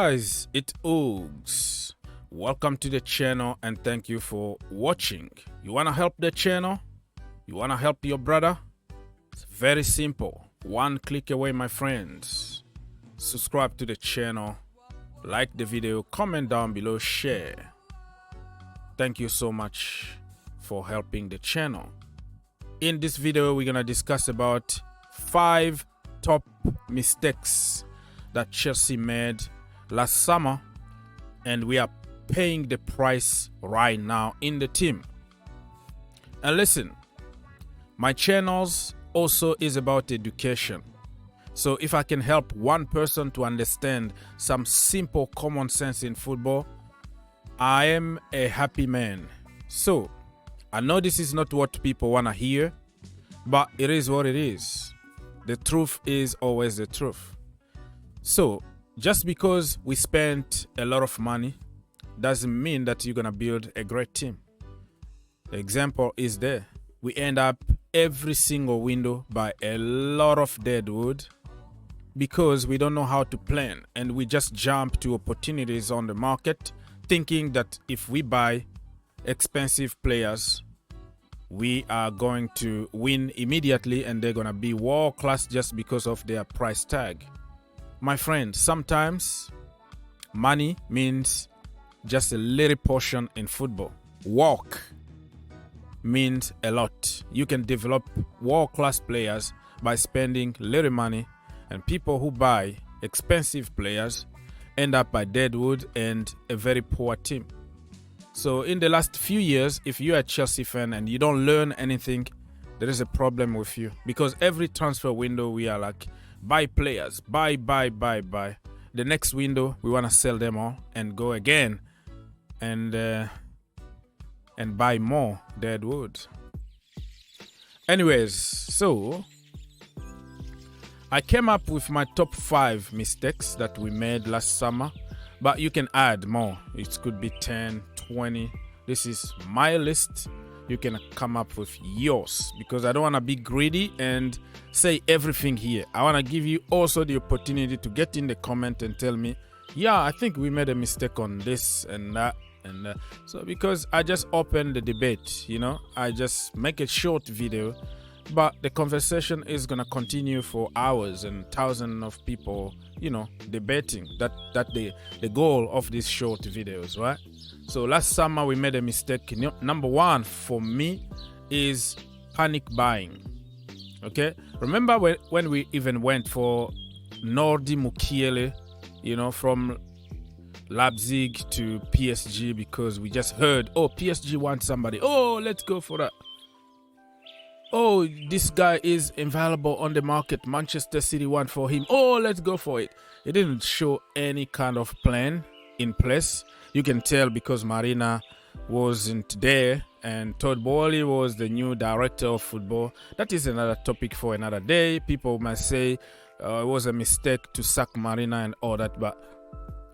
guys, it's Oogs. Welcome to the channel and thank you for watching. You want to help the channel? You want to help your brother? It's very simple. One click away, my friends. Subscribe to the channel, like the video, comment down below, share. Thank you so much for helping the channel. In this video, we're going to discuss about 5 top mistakes that Chelsea made last summer, and we are paying the price right now in the team. And listen, my channels also is about education. So if I can help one person to understand some simple common sense in football, I am a happy man. So I know this is not what people want to hear, but it is what it is. The truth is always the truth. So just because we spent a lot of money doesn't mean that you're going to build a great team. The example is there. We end up every single window by a lot of dead wood because we don't know how to plan, and we just jump to opportunities on the market thinking that if we buy expensive players, we are going to win immediately and they're going to be world class just because of their price tag. My friend, sometimes money means just a little portion in football. Work means a lot. You can develop world-class players by spending little money, and people who buy expensive players end up by deadwood and a very poor team. So in the last few years, if you're a Chelsea fan and you don't learn anything, there is a problem with you, because every transfer window we are like, buy players, buy. The next window we want to sell them all and go again and buy more deadwood. Anyways, so I came up with my top 5 mistakes that we made last summer, but you can add more. It could be 10, 20. This is my list. You can come up with yours, because I don't want to be greedy and say everything here. I want to give you also the opportunity to get in the comment and tell me, yeah, I think we made a mistake on this and that. And so because I just opened the debate, I just make a short video, but the conversation is going to continue for hours and thousands of people, debating. That the goal of these short videos, right? So last summer we made a mistake. Number 1 for me is panic buying. Okay, remember when we even went for Nordi Mukiele, from Leipzig to PSG, because we just heard, oh, PSG wants somebody. Oh, let's go for that. Oh, this guy is available on the market. Manchester City want for him. Oh, let's go for it. It didn't show any kind of plan in place. You can tell because Marina wasn't there and Todd Boehly was the new director of football. That is another topic for another day. People might say it was a mistake to sack Marina and all that, but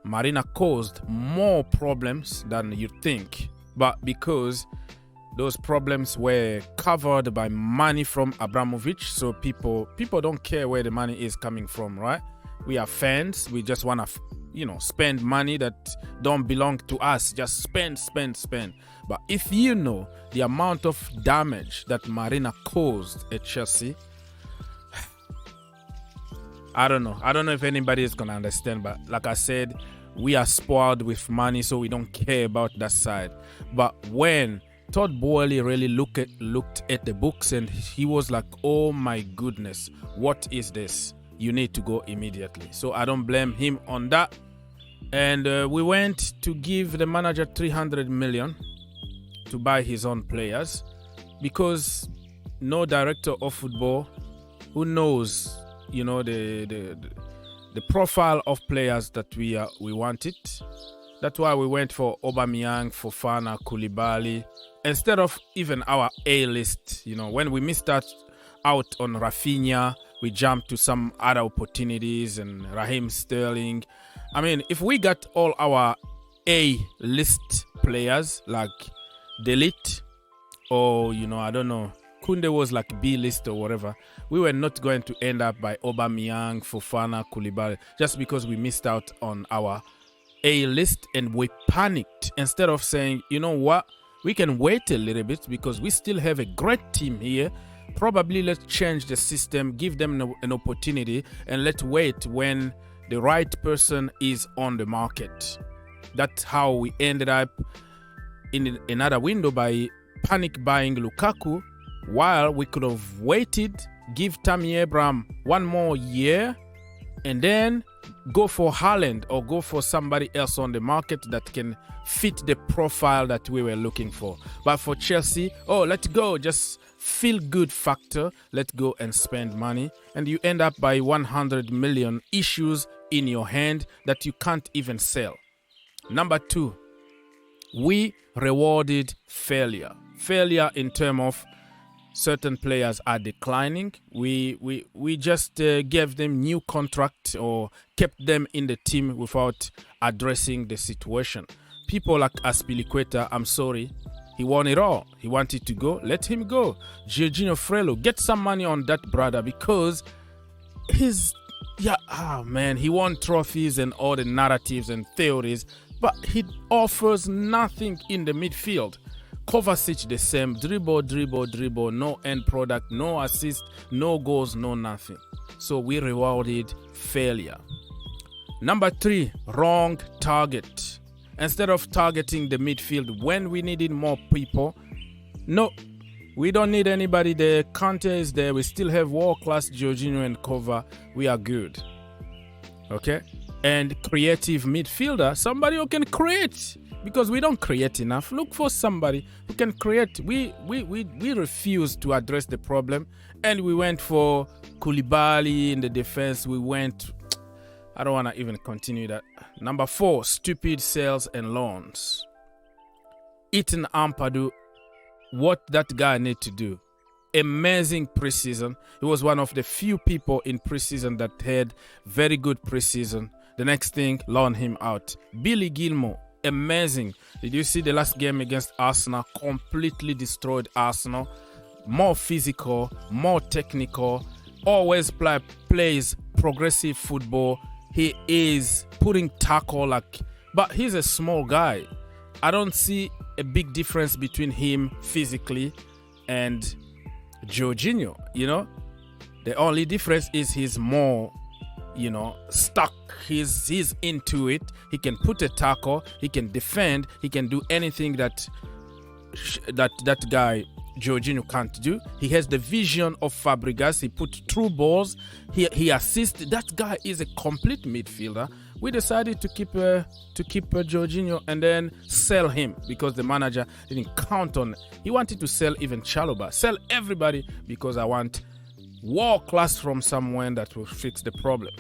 Marina caused more problems than you think. But because those problems were covered by money from Abramovich, so people don't care where the money is coming from, right? We are fans. We just want to spend money that don't belong to us. Just spend. But if you know the amount of damage that Marina caused at Chelsea, I don't know if anybody is gonna understand. But like I said, we are spoiled with money, so we don't care about that side. But when Todd Boehly really looked at the books and he was like, oh my goodness, what is this? You need to go immediately. So I don't blame him on that. And we went to give the manager 300 million to buy his own players, because no director of football who knows, the profile of players that we wanted. That's why we went for Aubameyang, Fofana, Koulibaly, instead of even our A-list. When we missed out on Rafinha, we jumped to some other opportunities and Raheem Sterling. I mean, if we got all our A-list players like Delete or, I don't know, Kunde was like B-list or whatever, we were not going to end up by Aubameyang, Fofana, Koulibaly, just because we missed out on our A-list, and we panicked instead of saying, you know what, we can wait a little bit because we still have a great team here. Probably let's change the system, give them an opportunity, and let's wait when the right person is on the market. That's how we ended up in another window by panic buying Lukaku, while we could have waited, give Tammy Abraham one more year, and then go for Haaland or go for somebody else on the market that can fit the profile that we were looking for. But for Chelsea, let's go, just feel good factor, let's go and spend money, and you end up by 100 million issues in your hand that you can't even sell. Number 2, we rewarded failure in terms of certain players are declining. We just gave them new contract or kept them in the team without addressing the situation. People like Aspilicueta, I'm sorry, he won it all. He wanted to go, let him go. Jorginho Frello, get some money on that brother, because he won trophies and all the narratives and theories, but he offers nothing in the midfield. Kovacic the same, dribble, no end product, no assist, no goals, no nothing. So we rewarded failure. Number 3, wrong target. Instead of targeting the midfield when we needed more people, no, we don't need anybody there. Kante is there. We still have world-class Jorginho and Kova. We are good. Okay? And creative midfielder, somebody who can create, because we don't create enough. Look for somebody who can create. We refuse to address the problem, and we went for Koulibaly in the defense. I don't want to even continue that. Number 4, stupid sales and loans. Ethan Ampadu, what that guy need to do. Amazing preseason. He was one of the few people in preseason that had very good preseason. The next thing, loan him out. Billy Gilmour, amazing. Did you see the last game against Arsenal? Completely destroyed Arsenal. More physical, more technical, always plays progressive football. He is putting tackle but he's a small guy. I don't see a big difference between him physically and Jorginho, The only difference is he's more, stuck. He's into it. He can put a tackle. He can defend. He can do anything that guy Jorginho can't do. He has the vision of Fabregas. He put through balls. He assists. That guy is a complete midfielder. We decided to keep Jorginho and then sell him because the manager didn't count on. He wanted to sell even Chalobah. Sell everybody because I want world class from someone that will fix the problem.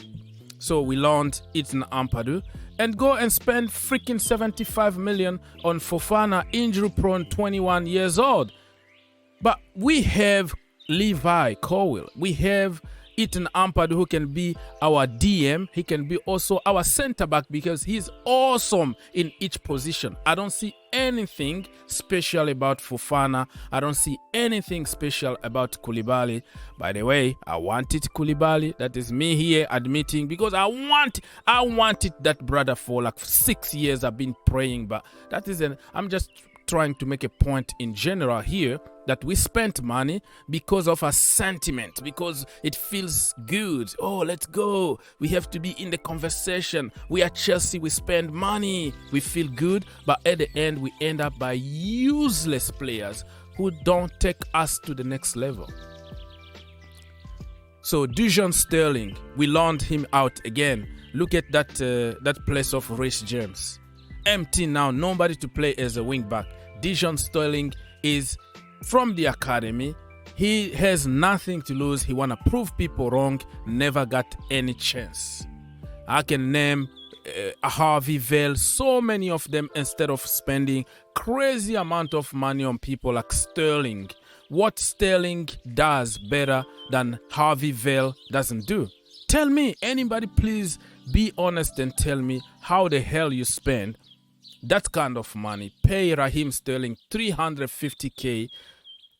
So we loaned Ethan Ampadu and go and spend freaking 75 million on Fofana, injury prone, 21 years old. But we have Levi Colwill. We have Ethan Ampadu, who can be our DM. He can be also our center back because he's awesome in each position. I don't see anything special about Fofana. I don't see anything special about Koulibaly. By the way, I wanted Koulibaly. That is me here admitting, because I wanted that brother for 6 years. I've been praying, but I'm just trying to make a point in general here that we spent money because of a sentiment, because it feels good. Oh, let's go. We have to be in the conversation. We are Chelsea. We spend money. We feel good. But at the end, we end up by useless players who don't take us to the next level. So Dujon Sterling, we loaned him out again. Look at that place of Reece James. Empty now. Nobody to play as a wing back. Dujon Sterling is from the academy. He has nothing to lose. He want to prove people wrong. Never got any chance. I can name Harvey Vale, so many of them, instead of spending crazy amount of money on people like Sterling. What Sterling does better than Harvey Vale doesn't do? Tell me, anybody, please be honest and tell me how the hell you spend that kind of money. Pay Raheem Sterling 350k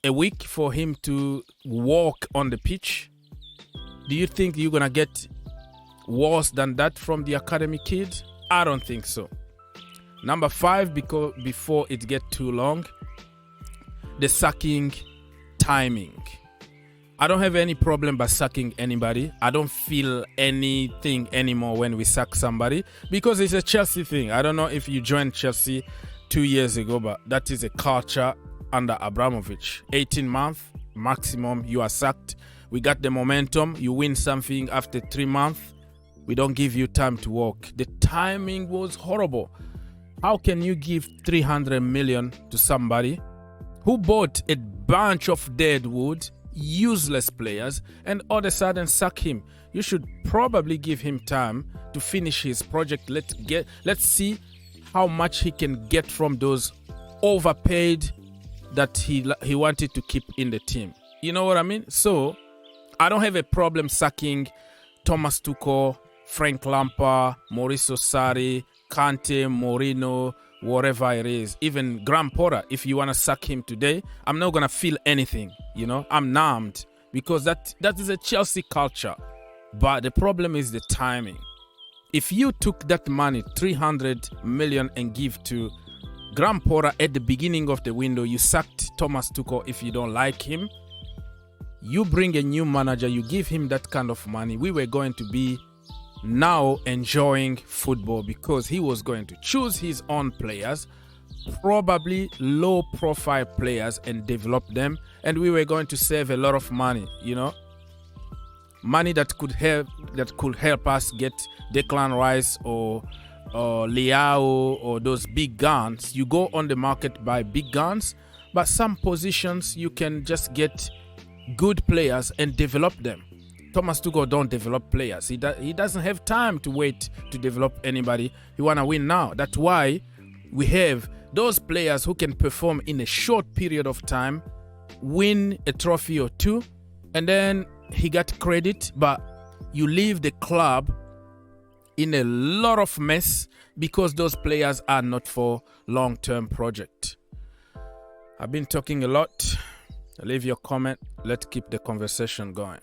a week for him to walk on the pitch. Do you think you're gonna get worse than that from the academy kid? I don't think so. Number 5, because before it gets too long, the sacking timing. I don't have any problem by sacking anybody. I don't feel anything anymore when we sack somebody because it's a Chelsea thing. I don't know if you joined Chelsea 2 years ago, but that is a culture under Abramovich. 18 months maximum, you are sacked. We got the momentum. You win something after 3 months. We don't give you time to work. The timing was horrible. How can you give 300 million to somebody who bought a bunch of dead wood, useless players, and all of a sudden sack him? You should probably give him time to finish his project. Let's see how much he can get from those overpaid that he wanted to keep in the team. You know what I mean? So I don't have a problem sacking Thomas Tuchel, Frank Lampard, Mauricio Sarri, Kante, Mourinho, whatever it is. Even Graham Potter, if you want to sack him today, I'm not going to feel anything. You know, I'm numbed because that is a Chelsea culture. But the problem is the timing. If you took that money, 300 million, and give to Graham Potter at the beginning of the window, you sacked Thomas Tuchel if you don't like him. You bring a new manager, you give him that kind of money. We were going to be now enjoying football because he was going to choose his own players, probably low profile players, and develop them, and we were going to save a lot of money, you know, money that could help us get Declan Rice or Leao or those big guns. You go on the market, buy big guns, but some positions you can just get good players and develop them. Thomas Tuchel don't develop players. He doesn't have time to wait to develop anybody. He want to win now. That's why we have those players who can perform in a short period of time, win a trophy or two, and then he got credit, but you leave the club in a lot of mess because those players are not for long-term project. I've been talking a lot. Leave your comment. Let's keep the conversation going.